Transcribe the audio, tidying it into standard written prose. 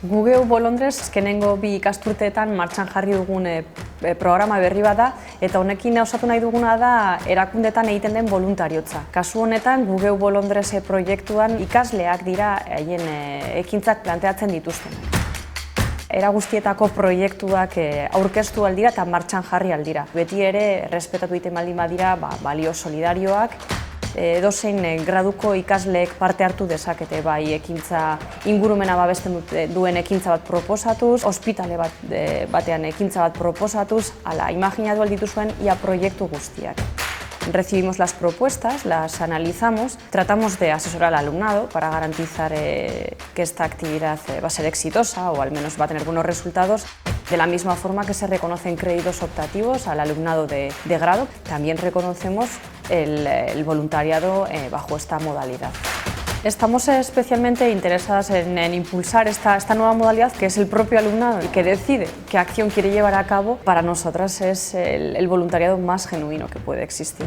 Gu geu Bolondres azkenengo 2 ikasturteetan martxan jarri dugun programa berri bat da, eta honekin osatu nahi duguna da erakundetan egiten den voluntariotza. Kasu honetan, Gu geu Bolondres proiektuan ikasleak dira haien ekintzak planteatzen dituztenak. Era guztietako proiektuak aurkeztu aldira eta martxan jarri aldira. Beti ere, errespetatu egiten baldin badira, balio solidarioak, edozein graduko ikasleek parte hartu dezakete, bai ekintza ingurumena babesten duen ekintza bat proposatuz, ospitale batean ekintza bat proposatuz, ala, imaginatu aldituzuen ia proiektu guztiak. Recibimos las propuestas, las analizamos, tratamos de asesorar al alumnado para garantizar que esta actividad va a ser exitosa o al menos va a tener buenos resultados. De la misma forma que se reconocen créditos optativos al alumnado de grado, también reconocemos el voluntariado bajo esta modalidad. Estamos especialmente interesadas en impulsar esta nueva modalidad, que es el propio alumnado y que decide qué acción quiere llevar a cabo. Para nosotras es el voluntariado más genuino que puede existir.